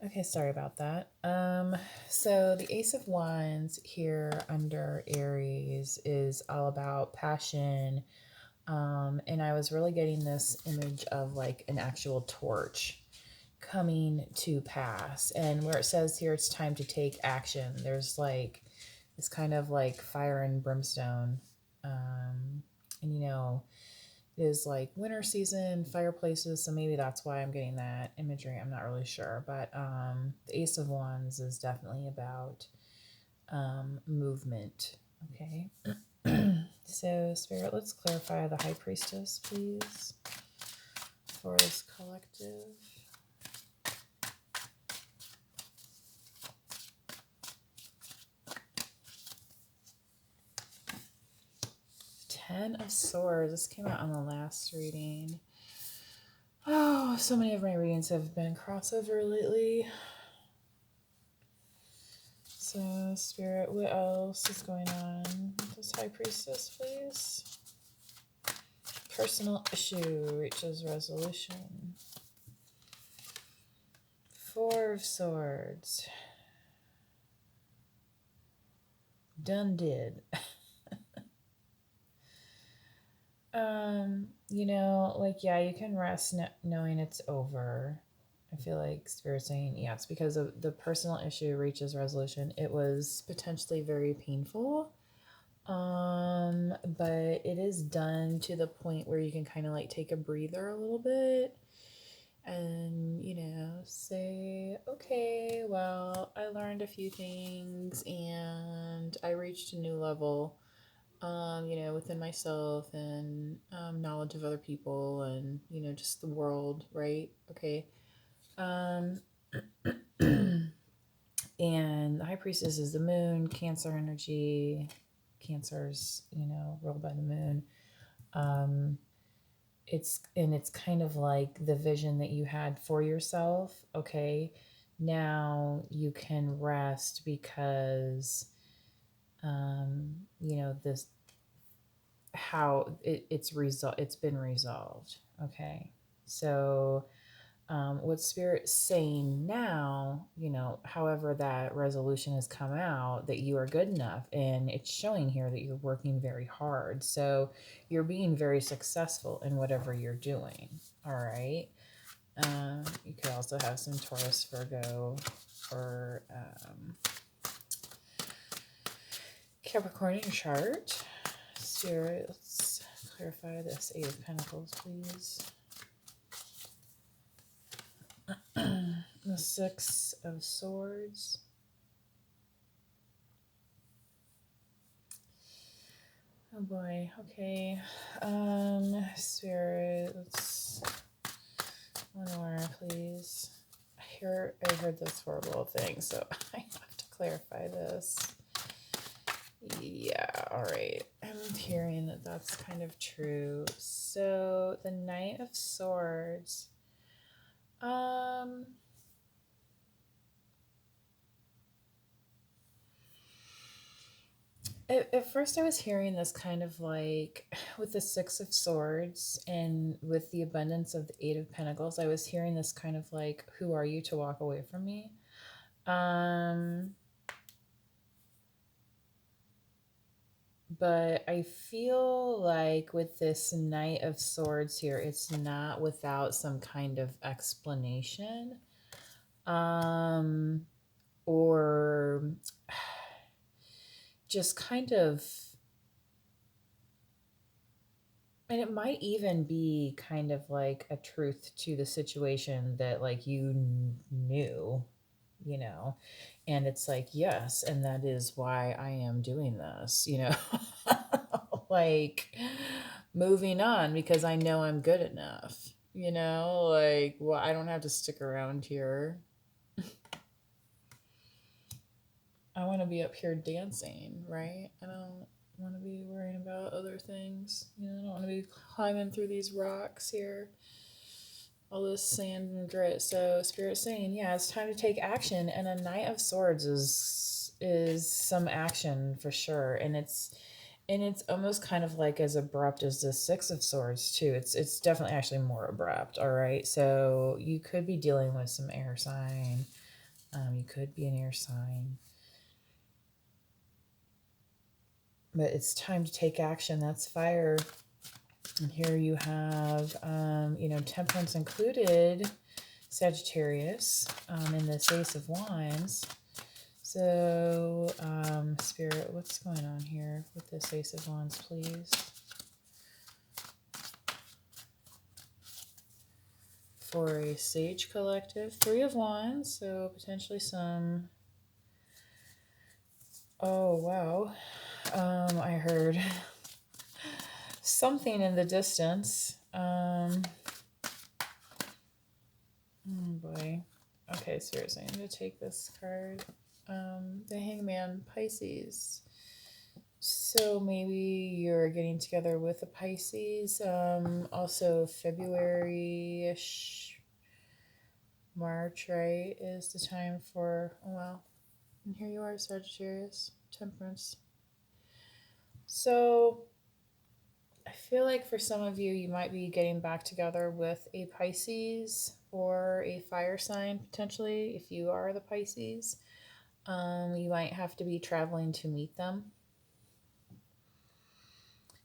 Okay, sorry about that. So the Ace of Wands here under Aries is all about passion. And I was really getting this image of like an actual torch coming to pass. And where it says here it's time to take action, there's like it's kind of like fire and brimstone. And it is like winter season, fireplaces, so maybe that's why I'm getting that imagery. I'm not really sure, but the Ace of Wands is definitely about movement. Okay. So, Spirit, let's clarify the High Priestess, please, for this collective. Ten of Swords. This came out on the last reading. Oh, so many of my readings have been crossover lately. So, Spirit, what else is going on with this High Priestess, please? Personal issue reaches resolution. Four of Swords. Done did. Yeah, you can rest knowing it's over. I feel like Spirit saying, yeah, it's because of the personal issue reaches resolution. It was potentially very painful. But it is done to the point where you can kind of like take a breather a little bit and, say, okay, well, I learned a few things and I reached a new level, within myself and knowledge of other people and, just the world, right? Okay. Um, and the High Priestess is the moon, Cancer energy. Cancer's, ruled by the moon. It's kind of like the vision that you had for yourself. Okay, now you can rest because this how it's been resolved. Okay, so what Spirit's saying now, however that resolution has come out, that you are good enough. And it's showing here that you're working very hard. So you're being very successful in whatever you're doing. All right. You could also have some Taurus, Virgo, or Capricorn in your chart. Spirit, let's clarify this Eight of Pentacles, please. The Six of Swords. Oh boy. Okay. Spirit, let's one more, please. I heard this horrible thing, so I have to clarify this. Yeah, all right. I'm hearing that that's kind of true. So the Knight of Swords. At first, I was hearing this kind of like with the Six of Swords and with the abundance of the Eight of Pentacles, I was hearing this kind of like, who are you to walk away from me? But I feel like with this Knight of Swords here, it's not without some kind of explanation. Or just kind of, and it might even be kind of like a truth to the situation that like you knew, and it's like, yes, and that is why I am doing this, like moving on because I know I'm good enough, like, well, I don't have to stick around here. I want to be up here dancing, right? I don't want to be worrying about other things. I don't want to be climbing through these rocks here, all this sand and grit. So Spirit's saying, yeah, it's time to take action. And a Knight of Swords is some action for sure. And it's almost kind of like as abrupt as the Six of Swords too. It's definitely actually more abrupt. All right, so you could be dealing with some air sign You could be an air sign. But it's time to take action. That's fire. And here you have, temperance included, Sagittarius, in this Ace of Wands. So, Spirit, what's going on here with this Ace of Wands, please? For a Sage collective, Three of Wands, so potentially some... Oh, wow. I heard something in the distance. Oh boy. Okay, seriously, I'm going to take this card. The Hangman, Pisces. So maybe you're getting together with a Pisces. Also February-ish, March, right, is the time for, oh wow. And here you are, Sagittarius, Temperance. So I feel like for some of you, you might be getting back together with a Pisces or a fire sign, potentially, if you are the Pisces. You might have to be traveling to meet them.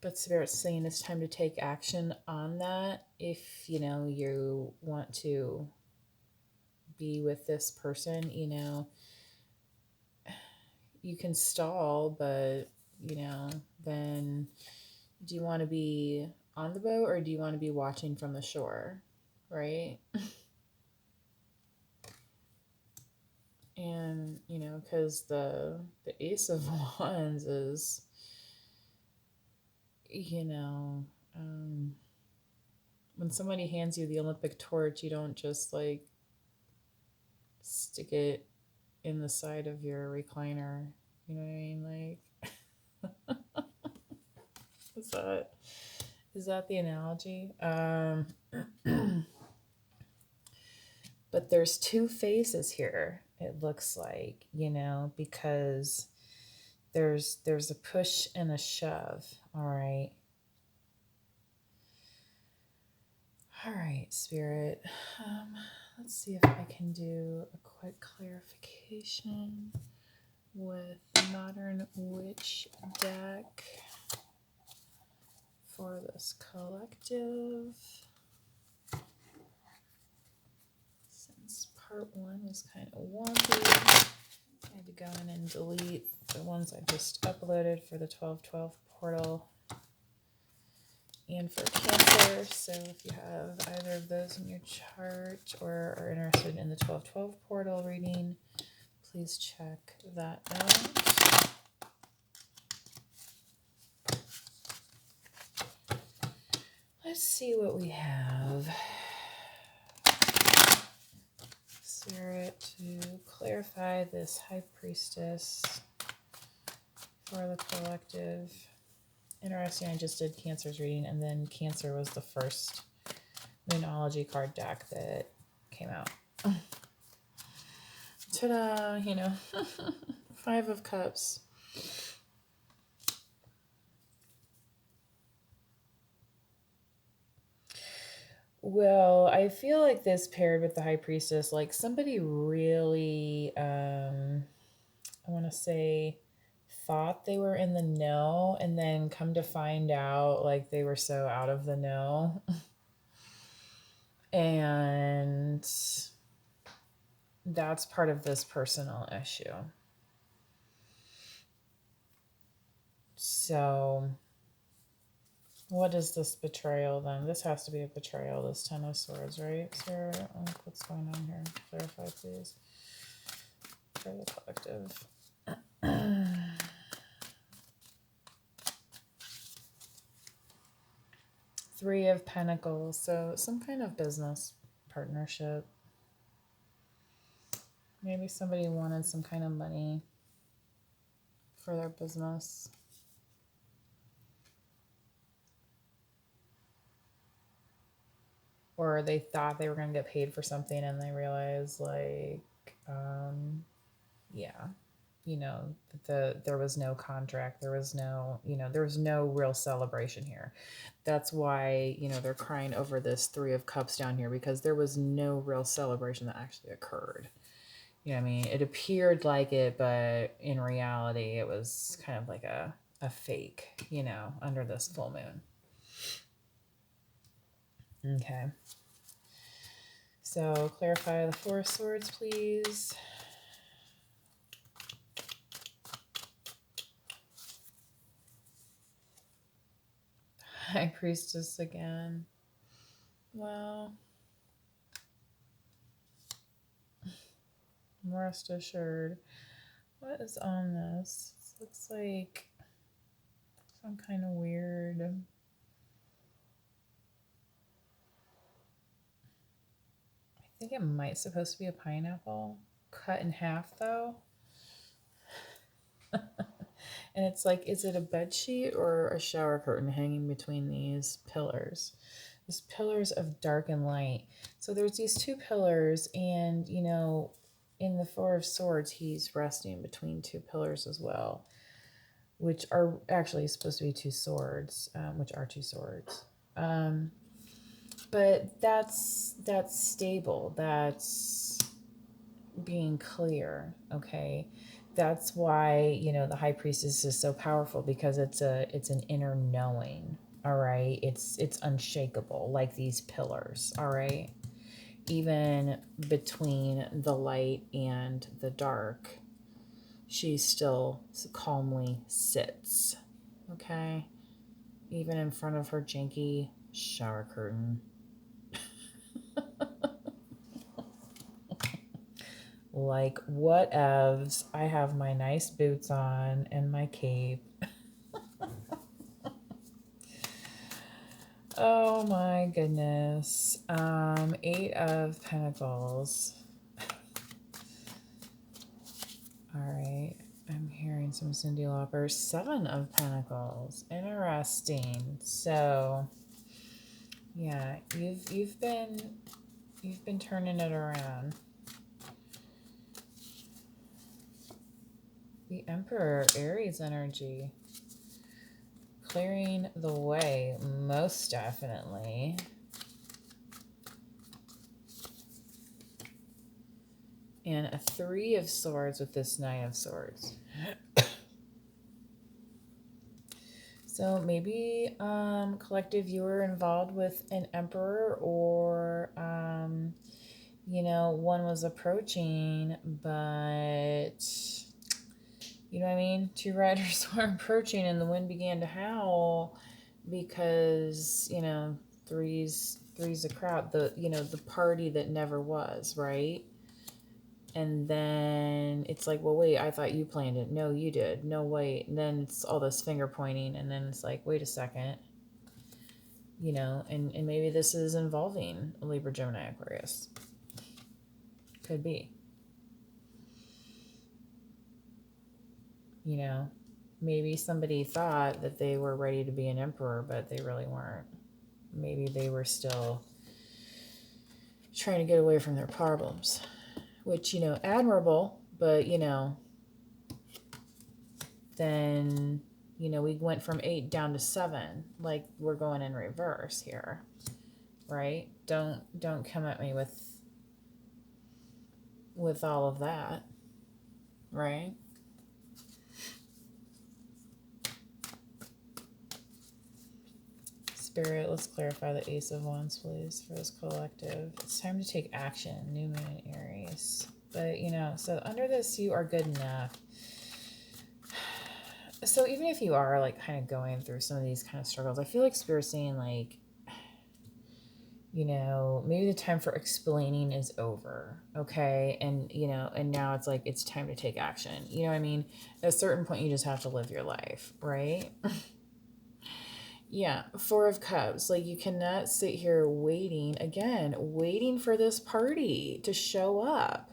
But Spirit's saying it's time to take action on that. If, you want to be with this person, you can stall, but, then do you want to be on the boat or do you want to be watching from the shore, right? And, because the Ace of Wands is, when somebody hands you the Olympic torch, you don't just like stick it in the side of your recliner. You know what I mean? Like, is that the analogy? But there's two phases here, it looks like, because there's a push and a shove. All right. All right, Spirit. Let's see if I can do a quick clarification with Modern Witch deck for this collective. Since part one was kind of wonky, I had to go in and delete the ones I just uploaded for the 12/12 portal and for Cancer. So if you have either of those in your chart or are interested in the 12/12 portal reading, please check that out. Let's see what we have. Spirit, to clarify this High Priestess for the collective. Interesting, I just did Cancer's reading, and then Cancer was the first Moonology card deck that came out. Ta-da, 5 of Cups. Well, I feel like this paired with the High Priestess, like somebody really, I want to say, thought they were in the know, and then come to find out, like, they were so out of the know. And that's part of this personal issue. So what is this betrayal then? This has to be a betrayal, this Ten of Swords, right, Sarah? What's going on here? Clarify, please. For the collective. Three of Pentacles. So some kind of business partnership. Maybe somebody wanted some kind of money for their business. Or they thought they were going to get paid for something and they realized, like, there was no contract. There was no, there was no real celebration here. That's why, they're crying over this Three of Cups down here, because there was no real celebration that actually occurred. You know what I mean? It appeared like it, but in reality, it was kind of like a fake, you know, under this full moon. Okay. So clarify the Four of Swords, please. High Priestess again. Well, rest assured. What is on this? This looks like some kind of weird. I think it might supposed to be a pineapple cut in half though. And it's like, is it a bed sheet or a shower curtain hanging between these pillars? These pillars of dark and light. So there's these two pillars, and you know, in the Four of Swords, he's resting between two pillars as well, which are actually supposed to be two swords, which are two swords. But that's stable. That's being clear. Okay. That's why, you know, the High Priestess is so powerful, because it's an inner knowing. All right. It's unshakable, like these pillars. All right. Even between the light and the dark, she still calmly sits. Okay. Even in front of her janky shower curtain. Like, whatevs. I have my nice boots on and my cape. Oh my goodness. Eight of Pentacles. All right. I'm hearing some Cyndi Lauper. Seven of Pentacles. Interesting. So, yeah, you've been turning it around. The Emperor, Aries energy. Clearing the way, most definitely. And a Three of Swords with this Nine of Swords. So maybe collective, you were involved with an Emperor, or you know, one was approaching, but you know what I mean? Two riders were approaching and the wind began to howl because, you know, three's a crowd, the party that never was, right? And then it's like, well, wait, I thought you planned it. No, you did. No, wait. And then it's all this finger pointing, and then it's like, wait a second. You know, and maybe this is involving Libra, Gemini, Aquarius. Could be. You know, maybe somebody thought that they were ready to be an emperor, but they really weren't. Maybe they were still trying to get away from their problems, which, you know, admirable, but, you know, then, you know, we went from 8 down to 7. Like, we're going in reverse here, right? Don't come at me with all of that, right? Spirit, let's clarify the Ace of Wands, please, for this collective. It's time to take action. New Moon in Aries. But, you know, so under this, you are good enough. So even if you are, like, kind of going through some of these kind of struggles, I feel like Spirit's saying, like, you know, maybe the time for explaining is over, okay? And, you know, and now it's like, it's time to take action. You know what I mean? At a certain point, you just have to live your life, right? Yeah, Four of Cups. Like, you cannot sit here waiting for this party to show up,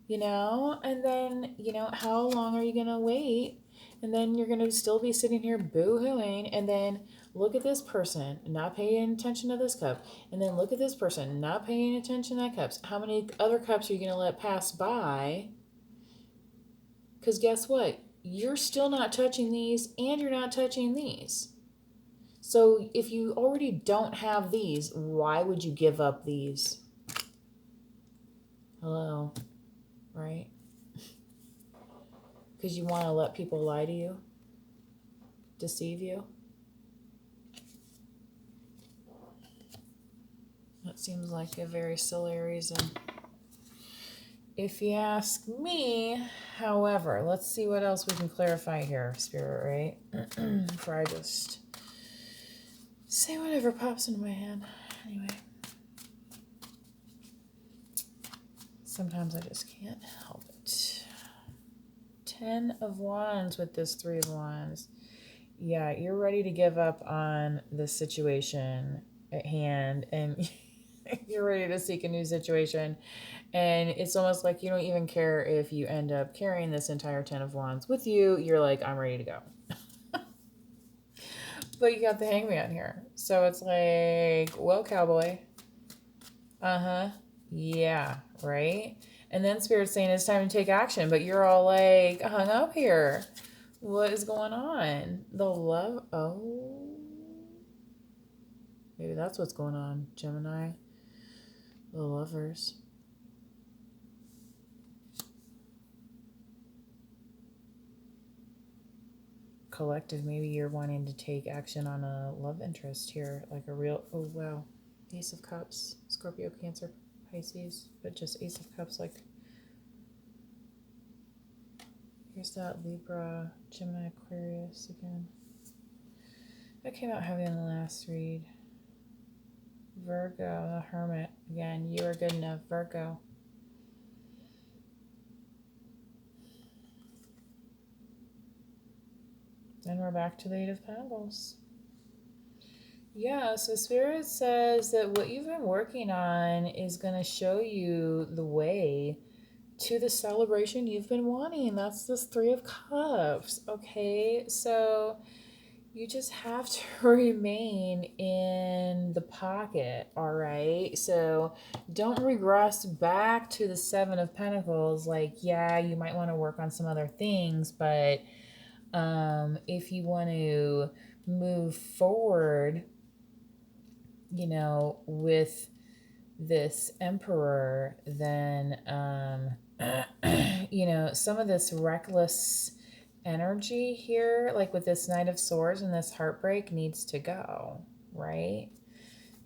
you know? And then, you know, how long are you going to wait? And then you're going to still be sitting here boo-hooing, and then look at this person not paying attention to this cup, and then look at this person not paying attention to that cups. How many other cups are you going to let pass by? Because guess what? You're still not touching these, and you're not touching these. So if you already don't have these, why would you give up these? Hello. Because you want to let people lie to you, deceive you. That seems like a very silly reason. If you ask me, however, let's see what else we can clarify here, Spirit, right? Before I just say whatever pops into my head. Anyway. Sometimes I just can't help it. 10 of Wands with this 3 of Wands. Yeah, you're ready to give up on this situation at hand and you're ready to seek a new situation. And it's almost like you don't even care if you end up carrying this entire 10 of Wands with you. You're like, I'm ready to go. But you got the Hangman here. So it's like, well, cowboy. Uh-huh. Yeah, right? And then Spirit's saying it's time to take action, but you're all like hung up here. What is going on? The love. Oh. Maybe that's what's going on, Gemini. The lovers. Collective, maybe you're wanting to take action on a love interest here, like a real, oh wow, Ace of Cups, Scorpio, Cancer, Pisces, but just Ace of Cups, like, here's that Libra, Gemini, Aquarius again. That came out heavy in the last read. Virgo, the Hermit, again, you are good enough, Virgo. And we're back to the 8 of Pentacles. Yeah, so Spirit says that what you've been working on is going to show you the way to the celebration you've been wanting. That's this 3 of Cups, okay? So you just have to remain in the pocket, all right? So don't regress back to the 7 of Pentacles. Like, yeah, you might want to work on some other things, but if you want to move forward, you know, with this Emperor, then, you know, some of this reckless energy here, like with this Knight of Swords and this heartbreak, needs to go, right?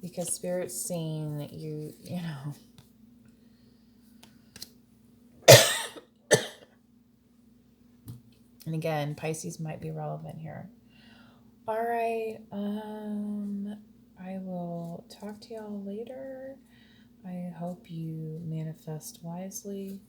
Because Spirit's seeing that you know. And again, Pisces might be relevant here. All right, I will talk to y'all later. I hope you manifest wisely.